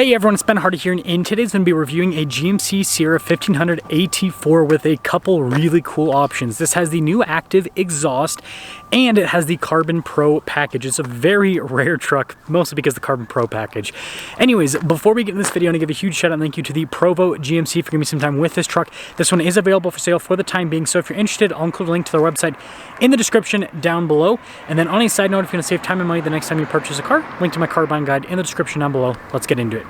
Hey everyone, it's Ben Hardy here, and in today's going to be reviewing a GMC Sierra 1500 AT4 with a couple really cool options. This has the new active exhaust and it has the Carbon Pro package. It's a very rare truck, mostly because of the Carbon Pro package. Anyways, before we get into this video, I want to give a huge shout out and thank you to the Provo GMC for giving me some time with this truck. This one is available for sale for the time being, so if you're interested, I'll include a link to their website in the description down below. And then on a side note, if you're going to save time and money the next time you purchase a car, link to my car buying guide in the description down below. Let's get into it.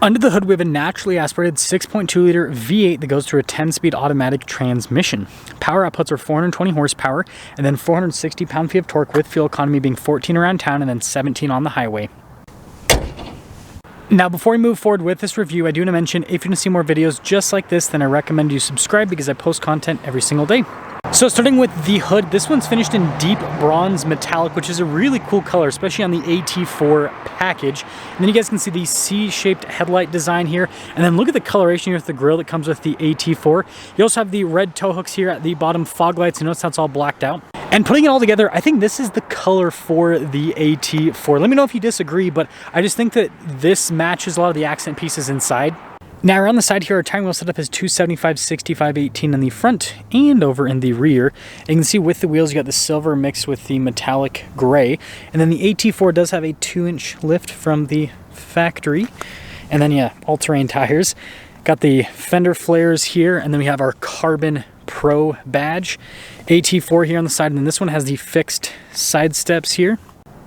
Under the hood, we have a naturally aspirated 6.2 liter V8 that goes through a 10-speed automatic transmission. Power outputs are 420 horsepower and then 460 pound-feet of torque, with fuel economy being 14 around town and then 17 on the highway. Now, before we move forward with this review, I do want to mention, if you want to see more videos just like this, then I recommend you subscribe because I post content every single day. So starting with the hood, this one's finished in deep bronze metallic, which is a really cool color, especially on the AT4 package. And then you guys can see the C-shaped headlight design here. And then look at the coloration here with the grille that comes with the AT4. You also have the red tow hooks here at the bottom, fog lights. You notice how it's all blacked out. And putting it all together, I think this is the color for the AT4. Let me know if you disagree, but I just think that this matches a lot of the accent pieces inside. Now around the side here, our tire wheel setup is 275, 65, 18 in the front and over in the rear. And you can see with the wheels, you got the silver mixed with the metallic gray. And then the AT4 does have a 2-inch lift from the factory. And then yeah, all-terrain tires. Got the fender flares here, and then we have our Carbon Pro badge. AT4 here on the side, and then this one has the fixed side steps here.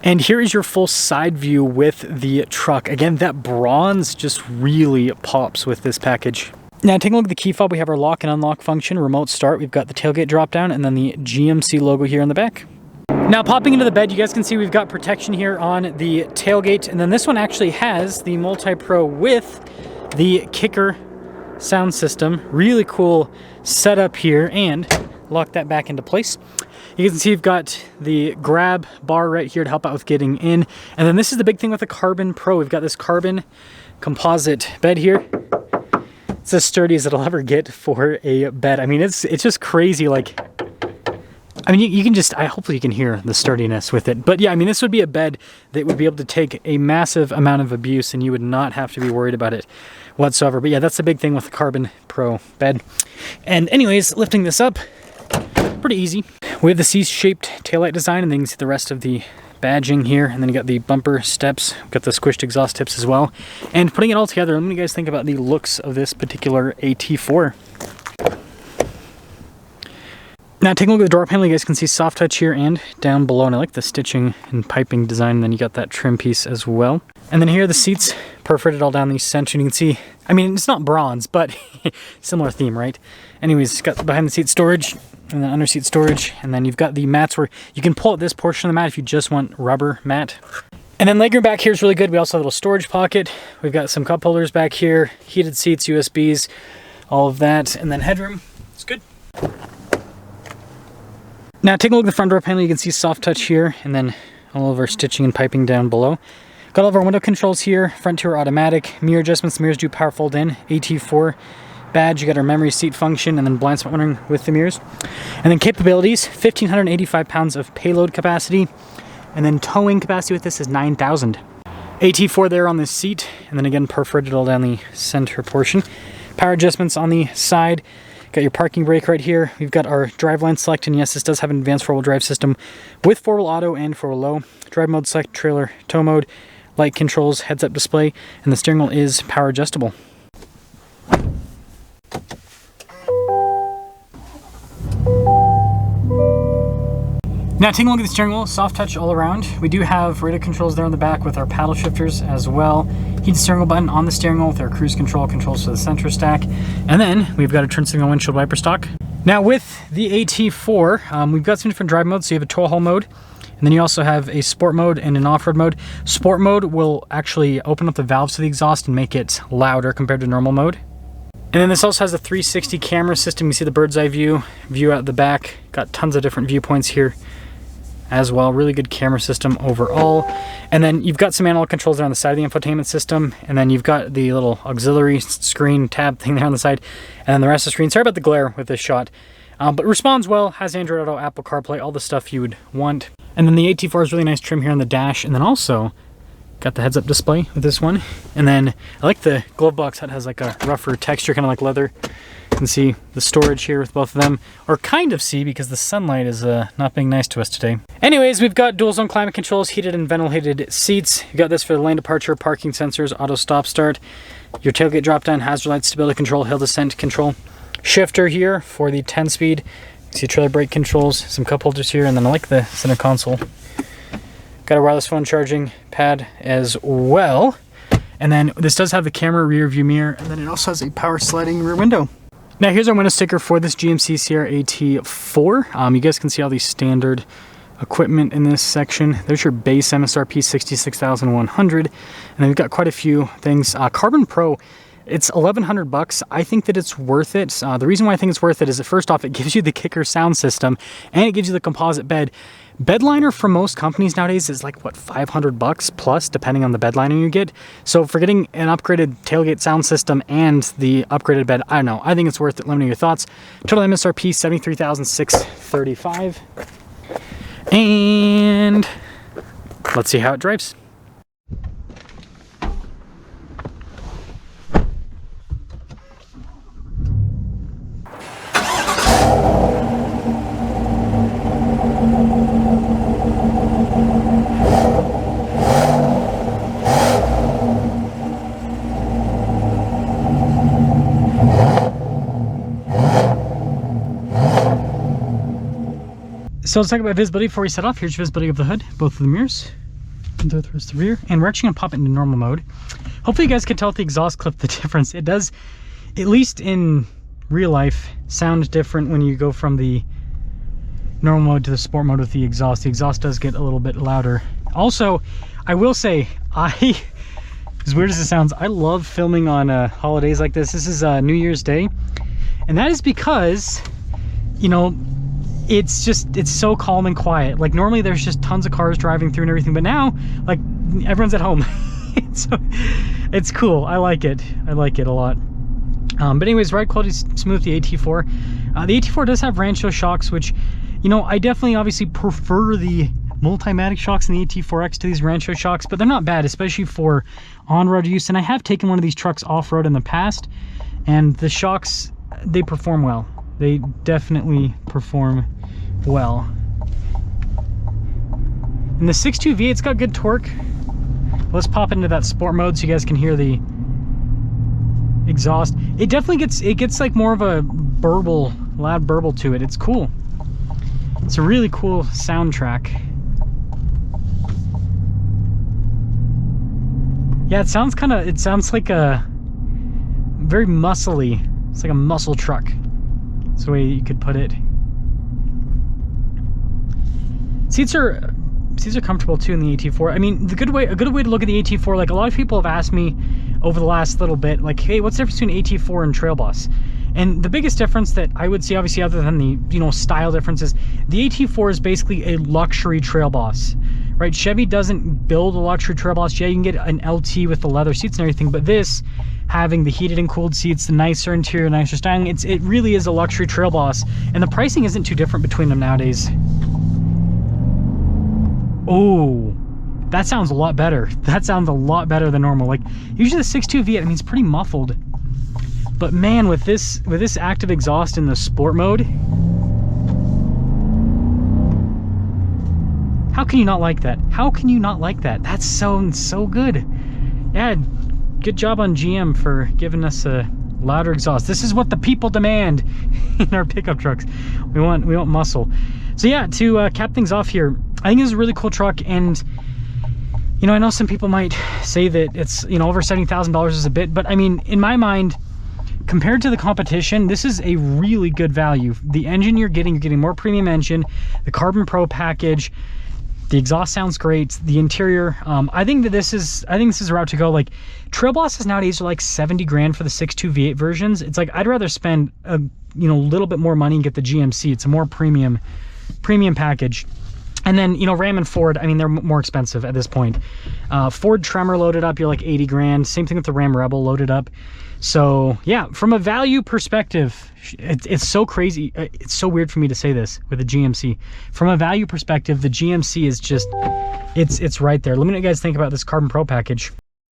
And here is your full side view with the truck. Again, that bronze just really pops with this package. Now, taking a look at the key fob, we have our lock and unlock function, remote start. We've got the tailgate drop down, and then the GMC logo here on the back. Now, popping into the bed, you guys can see we've got protection here on the tailgate. And then this one actually has the Multi-Pro with the kicker sound system. Really cool setup here, and lock that back into place. You can see you've got the grab bar right here to help out with getting in. And then this is the big thing with the Carbon Pro. We've got this carbon composite bed here. It's as sturdy as it'll ever get for a bed. I mean, it's just crazy. Like, I mean, you can just, hopefully you can hear the sturdiness with it. But yeah, I mean, this would be a bed that would be able to take a massive amount of abuse and you would not have to be worried about it whatsoever. But yeah, that's the big thing with the Carbon Pro bed. And anyways, lifting this up, pretty easy. We have the C-shaped taillight design, and then you can see the rest of the badging here. And then you got the bumper steps, got the squished exhaust tips as well. And putting it all together, let me you guys think about the looks of this particular AT4. Now, taking a look at the door panel, you guys can see soft touch here and down below. And I like the stitching and piping design. And then you got that trim piece as well. And then here are the seats, perforated all down the center. And you can see, I mean, it's not bronze, but similar theme, right? Anyways, it's got behind the seat storage and then under seat storage. And then you've got the mats where you can pull out this portion of the mat if you just want rubber mat. And then legroom back here is really good. We also have a little storage pocket. We've got some cup holders back here, heated seats, USBs, all of that. And then headroom, it's good. Now, taking a look at the front door panel, you can see soft touch here, and then all of our stitching and piping down below. Got all of our window controls here, front tour automatic, mirror adjustments, mirrors do power fold in, AT4 badge, you got our memory seat function, and then blind spot monitoring with the mirrors. And then capabilities, 1,585 pounds of payload capacity, and then towing capacity with this is 9,000. AT4 there on this seat, and then again perforated all down the center portion. Power adjustments on the side. Got your parking brake right here. We've got our driveline select, and yes, this does have an advanced 4-wheel drive system with 4-wheel auto and 4-wheel low. Drive mode select, trailer tow mode, light controls, heads-up display, and the steering wheel is power adjustable. Now, taking a look at the steering wheel, soft touch all around. We do have radio controls there on the back with our paddle shifters as well. Heated steering wheel button on the steering wheel with our cruise control controls for the center stack. And then we've got a turn signal windshield wiper stock. Now with the AT4, we've got some different drive modes. So you have a tow haul mode, and then you also have a sport mode and an off-road mode. Sport mode will actually open up the valves to the exhaust and make it louder compared to normal mode. And then this also has a 360 camera system. You see the bird's eye view out the back. Got tons of different viewpoints here as well. Really good camera system overall. And then you've got some analog controls there on the side of the infotainment system, and then you've got the little auxiliary screen tab thing there on the side, and then the rest of the screen. Sorry about the glare with this shot. But responds well, has Android Auto, Apple CarPlay, all the stuff you would want. And then the AT4 is really nice trim here on the dash, and then also got the heads-up display with this one. And then I like the glove box that has like a rougher texture, kind of like leather. You can see the storage here with both of them, or kind of see because the sunlight is not being nice to us today. Anyways, we've got dual zone climate controls, heated and ventilated seats. You got this for the lane departure, parking sensors, auto stop start, your tailgate drop down, hazard light stability control, hill descent control, shifter here for the 10-speed. You see trailer brake controls, some cup holders here, and then I like the center console. Got a wireless phone charging pad as well. And then this does have the camera rear view mirror, and then it also has a power sliding rear window. Now here's our window sticker for this GMC Sierra AT4. You guys can see all the standard equipment in this section. There's your base MSRP, $66,100. And then we've got quite a few things. Carbon Pro, it's $1,100. I think that it's worth it. The reason why I think it's worth it is that first off, it gives you the kicker sound system and it gives you the composite bed. Bedliner for most companies nowadays is like, what, $500 plus, depending on the bedliner you get. So for getting an upgraded tailgate sound system and the upgraded bed, I don't know. I think it's worth it. Let me know your thoughts. Total MSRP, $73,635. And let's see how it drives. So let's talk about visibility before we set off. Here's visibility of the hood, both of the mirrors, and the rest of the rear. And we're actually gonna pop it into normal mode. Hopefully you guys can tell with the exhaust clip the difference. It does, at least in real life, sound different when you go from the normal mode to the sport mode with the exhaust. The exhaust does get a little bit louder. Also, I will say, as weird as it sounds, I love filming on holidays like this. This is New Year's Day. And that is because, you know, it's so calm and quiet. Like normally there's just tons of cars driving through and everything, but now like everyone's at home. So it's cool. I like it a lot. But anyways, ride quality is smooth. The AT4 the AT4 does have ranch shocks, which, you know, I definitely obviously prefer the Multimatic shocks in the AT4X to these ranch shocks, but they're not bad, especially for on-road use. And I have taken one of these trucks off-road in the past, and the shocks, they perform well. They definitely perform well. And the 6.2 V8's got good torque. Let's pop into that sport mode so you guys can hear the exhaust. It definitely gets like more of a burble, loud burble to it. It's cool. It's a really cool soundtrack. Yeah, it sounds like a very muscly. It's like a muscle truck. That's the way you could put it. Seats are comfortable too in the AT4. I mean, a good way to look at the AT4, like a lot of people have asked me over the last little bit, like, hey, what's the difference between AT4 and Trail Boss? And the biggest difference that I would see, obviously, other than the, you know, style differences, the AT4 is basically a luxury Trail Boss, right? Chevy doesn't build a luxury Trail Boss. Yeah, you can get an LT with the leather seats and everything, but this, having the heated and cooled seats, the nicer interior, nicer styling, it really is a luxury Trail Boss, and the pricing isn't too different between them nowadays. Oh, that sounds a lot better. That sounds a lot better than normal. Like usually the 6.2 V8, I mean, it's pretty muffled, but man, with this active exhaust in the sport mode, how can you not like that? How can you not like that? That sounds so good. Yeah, good job on GM for giving us a louder exhaust. This is what the people demand in our pickup trucks. We want muscle. So yeah, to cap things off here, I think this is a really cool truck, and you know, I know some people might say that it's, you know, over $70,000 is a bit, but I mean, in my mind, compared to the competition, this is a really good value. The engine you're getting more premium engine, the Carbon Pro package, the exhaust sounds great, the interior. I think this is a route to go. Like Trail Bosses nowadays are like 70 grand for the 6.2 V8 versions. It's like I'd rather spend a little bit more money and get the GMC. It's a more premium package. And then, you know, Ram and Ford, I mean, they're more expensive at this point. Ford Tremor loaded up, you're like 80 grand. Same thing with the Ram Rebel loaded up. So yeah, from a value perspective, it's so crazy. It's so weird for me to say this with the GMC. From a value perspective, the GMC is just, it's right there. Let me know what you guys think about this Carbon Pro package.